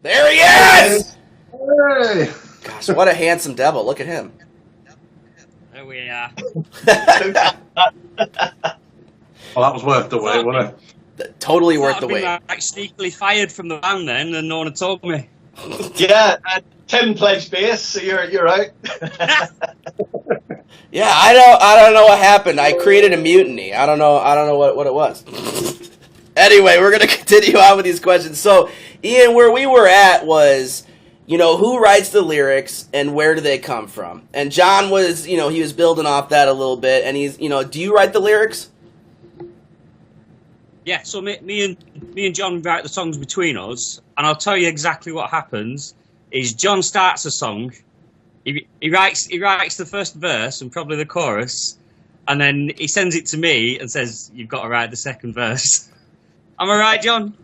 There he is! Hey! Gosh, what a handsome devil. Look at him. There we are. Well, that was worth the wait, wasn't it? Totally worth I've the been wait. like sneakily fired from the band then, and no one had told me. Yeah, Tim plays bass, so you're out. Yeah, I don't know what happened. I created a mutiny. I don't know what it was. Anyway, we're gonna continue on with these questions. So, Ian, where we were at was, who writes the lyrics and where do they come from? And John was, he was building off that a little bit, and he's, do you write the lyrics? Yeah, so me and John write the songs between us, and I'll tell you exactly what happens. Is John starts a song, he writes the first verse and probably the chorus, and then he sends it to me and says, "You've got to write the second verse." Am I right, John?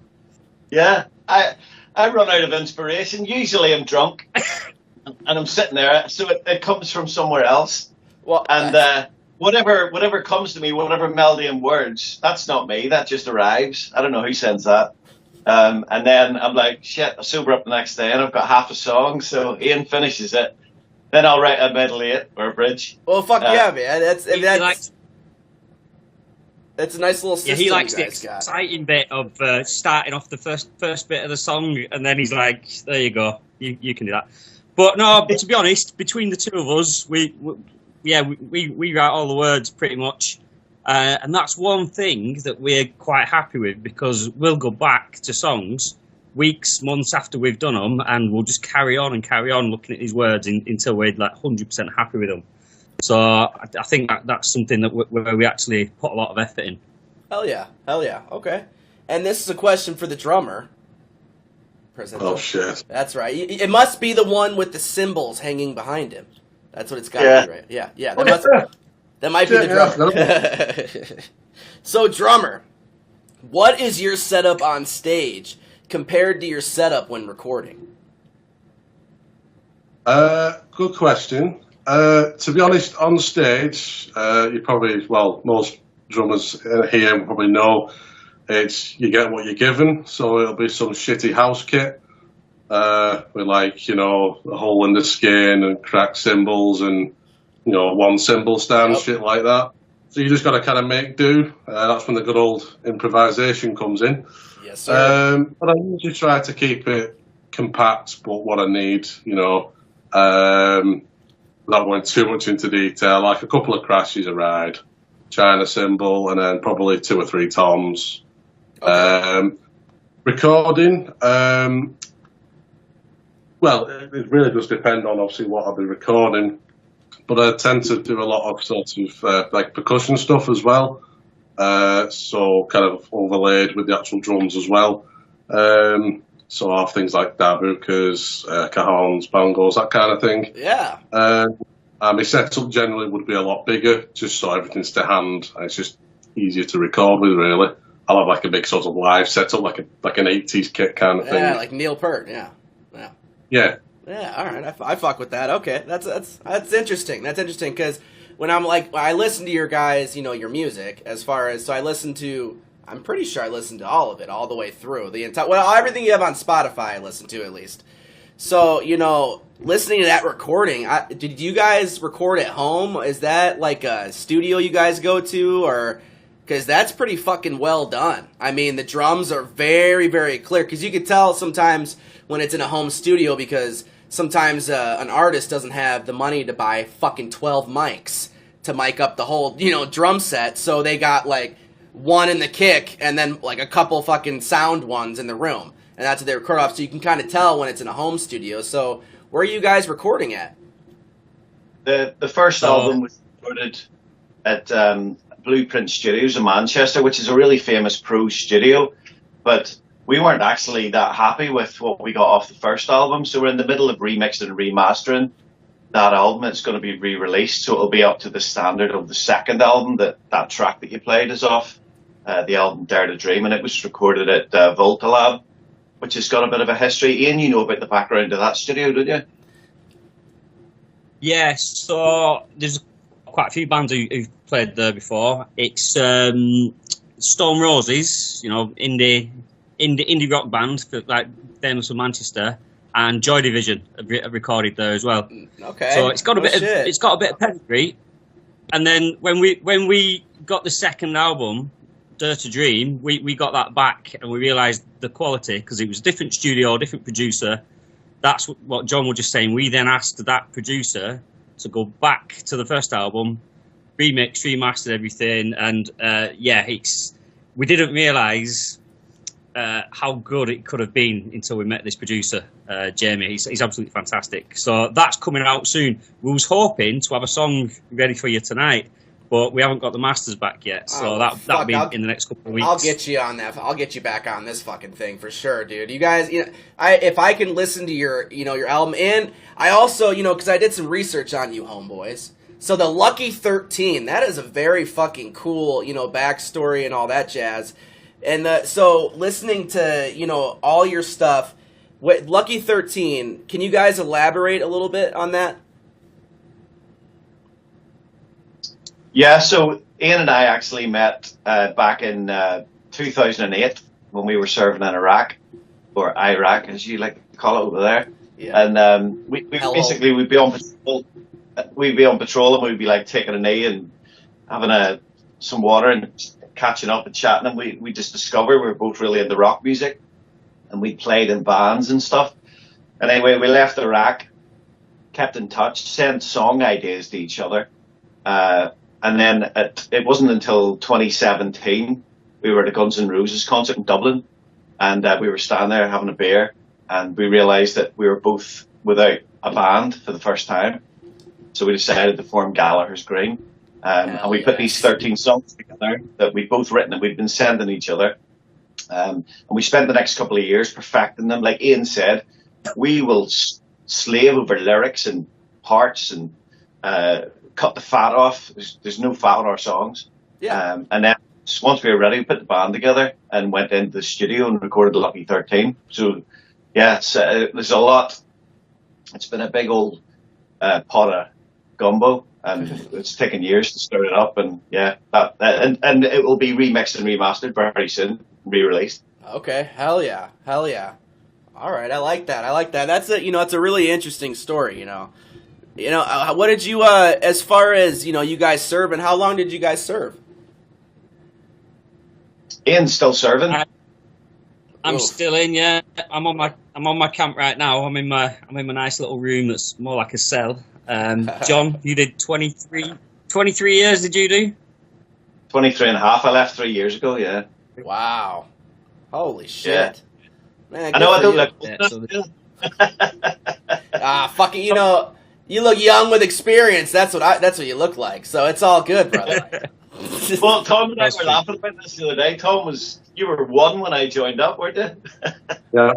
Yeah, I run out of inspiration. Usually I'm drunk, and I'm sitting there, so it comes from somewhere else. Well, And whatever comes to me, whatever melody and words, that's not me. That just arrives. I don't know who sends that. And then I'm like, shit, I sober up the next day and I've got half a song. So Ian finishes it. Then I'll write a medal 8 or a bridge. well, fuck yeah, man. That's a nice little system. Yeah, he likes you the guys got. exciting bit of starting off the first bit of the song, and then he's like, "There you go, you can do that." But no, to be honest, between the two of us, we write all the words pretty much, and that's one thing that we're quite happy with, because we'll go back to songs weeks, months after we've done them, and we'll just carry on looking at these words until we're like 100% happy with them. So I think that's something that where we actually put a lot of effort in. Hell yeah. Okay. And this is a question for the drummer. Presenter. Oh, shit. That's right. It must be the one with the cymbals hanging behind him. That's what it's got to be, right? Yeah. That might be the drummer. So, drummer, what is your setup on stage compared to your setup when recording? Good question. To be honest, on stage, you probably, most drummers here probably know, you get what you're given. So it'll be some shitty house kit with a hole in the skin and cracked cymbals and one cymbal stand, shit like that. So you just got to kind of make do. That's when the good old improvisation comes in. Yes, sir. But I usually try to keep it compact, but what I need, without going too much into detail, like a couple of crashes a ride, China cymbal, and then probably 2 or 3 toms. Okay. Recording, it really does depend on obviously what I'll be recording, but I tend to do a lot of sort of like percussion stuff as well, so kind of overlaid with the actual drums as well. So I have things like darbukas, cajons, bongos, that kind of thing. Yeah. And my setup generally would be a lot bigger, just so everything's to hand. And it's just easier to record with, really. I'll have like a big sort of live setup, like an 80s kit kind of thing. Yeah, like Neil Peart, yeah. Yeah. Yeah, all right. I fuck with that. Okay, that's interesting. That's interesting because when I listen to your guys, your music, I'm pretty sure I listened to all of it, all the way through the entire. Well, everything you have on Spotify, I listened to at least. So listening to that recording, did you guys record at home? Is that like a studio you guys go to, or? Because that's pretty fucking well done. I mean, the drums are very, very clear. Because you could tell sometimes when it's in a home studio, because sometimes an artist doesn't have the money to buy fucking 12 mics to mic up the whole, drum set. So they got like one in the kick and then like a couple fucking sound ones in the room. And that's what they record off. So you can kind of tell when it's in a home studio. So where are you guys recording at? The first album was recorded at Blueprint Studios in Manchester, which is a really famous pro studio, but we weren't actually that happy with what we got off the first album, so we're in the middle of remixing and remastering that album. It's going to be re-released, so it'll be up to the standard of the second album. That track that you played is off the album Dare to Dream, and it was recorded at Volta Lab, which has got a bit of a history. Ian, you know about the background of that studio, don't you? Yes, so there's quite a few bands who've played there before. It's Stone Roses, indie indie rock band for, like, famous from Manchester, and Joy Division have recorded there as well. Okay. So it's got a bit of pedigree. And then when we got the second album, Dare to Dream, we got that back and we realised the quality, because it was a different studio, different producer. That's what John was just saying. We then asked that producer to go back to the first album, remix, remastered everything, and we didn't realise how good it could have been until we met this producer, Jamie. He's absolutely fantastic. So that's coming out soon. We was hoping to have a song ready for you tonight, but we haven't got the masters back yet. So that'll be in the next couple of weeks. I'll get you on that. I'll get you back on this fucking thing for sure, dude. You guys, if I can listen to your album, and I also, because I did some research on you, homeboys. So the Lucky 13, that is a very fucking cool, backstory and all that jazz. And so listening to, all your stuff, Lucky 13, can you guys elaborate a little bit on that? Yeah, so Ian and I actually met back in 2008 when we were serving in Iraq, or Iraq as you like to call it over there. Yeah. And we'd be on patrol. We'd be on patrol and we'd be like taking a knee and having some water and catching up and chatting, and we just discovered we were both really into rock music, and we played in bands and stuff. And anyway, we left Iraq, kept in touch, sent song ideas to each other, and then it wasn't until 2017 we were at a Guns N' Roses concert in Dublin, and we were standing there having a beer, and we realised that we were both without a band for the first time, so we decided to form Gallaher's Green. And we put these 13 songs together that we'd both written and we'd been sending each other. And we spent the next couple of years perfecting them. Like Ian said, we will slave over lyrics and parts and cut the fat off. There's no fat on our songs. Yeah. And then once we were ready, we put the band together and went into the studio and recorded Lucky 13. So, yeah, there's a lot. It's been a big old pot of gumbo. And it's taken years to start it up, and and it will be remixed and remastered very soon, re-released. Okay, hell yeah. All right, I like that. That's it's a really interesting story. What did you as far as you guys serve, and how long did you guys serve? Ian's still serving. I'm still in. Yeah, I'm on my camp right now. I'm in my nice little room that's more like a cell. John, you did 23 years, did you do? 23 and a half. I left 3 years ago, yeah. Wow. Holy shit. Yeah. Man, I know I don't look fuck it, you look young with experience. That's what you look like. So it's all good, brother. Well, Tom and I were laughing about this the other day. You were 1 when I joined up, weren't you? Yeah.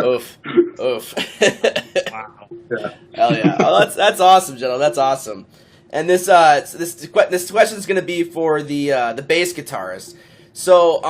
Oof. Wow. Yeah. Hell yeah. Oh, that's awesome, gentlemen. That's awesome. And this question is going to be for the bass guitarist. So,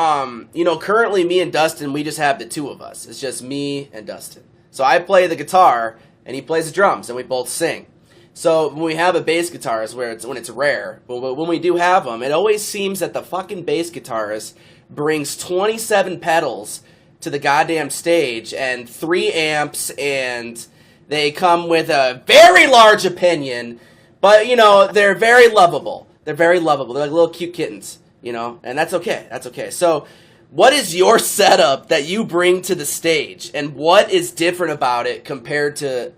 currently me and Dustin, we just have the two of us. It's just me and Dustin. So I play the guitar and he plays the drums and we both sing. So when we have a bass guitarist, when it's rare, but when we do have them, it always seems that the fucking bass guitarist brings 27 pedals to the goddamn stage and 3 amps, and they come with a very large opinion, but they're very lovable. They're like little cute kittens, and that's okay. So what is your setup that you bring to the stage, and what is different about it compared to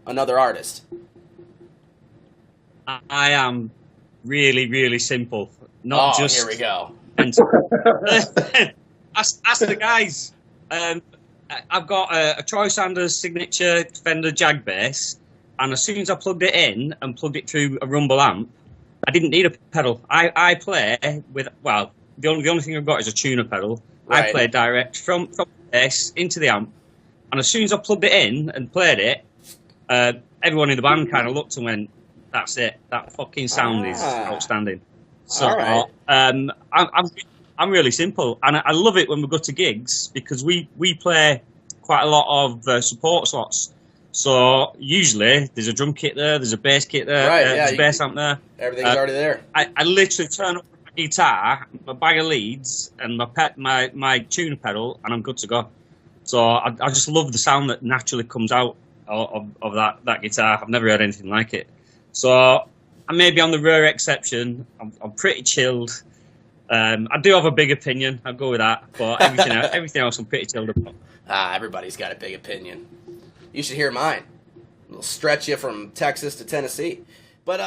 another artist? I am really, really simple. Here we go. Ask the guys. I've got a Troy Sanders signature Fender Jag bass, and as soon as I plugged it in and plugged it through a Rumble amp, I didn't need a pedal. I play with, the only thing I've got is a tuner pedal. Right. I play direct from the bass into the amp, and as soon as I plugged it in and played it, everyone in the band kind of looked and went, "That's it. That fucking sound is outstanding." So right. I'm really simple, and I love it when we go to gigs because we play quite a lot of support slots. So usually there's a drum kit there, there's a bass kit there, right, there's a bass amp there. Everything's already there. I literally turn up with my guitar, my bag of leads, and my tuner pedal, and I'm good to go. So I just love the sound that naturally comes out of that guitar. I've never heard anything like it. So I may be on the rare exception. I'm pretty chilled. I do have a big opinion. I'll go with that. But everything else, I'm pretty chilled about. Everybody's got a big opinion. You should hear mine. It'll stretch you from Texas to Tennessee. But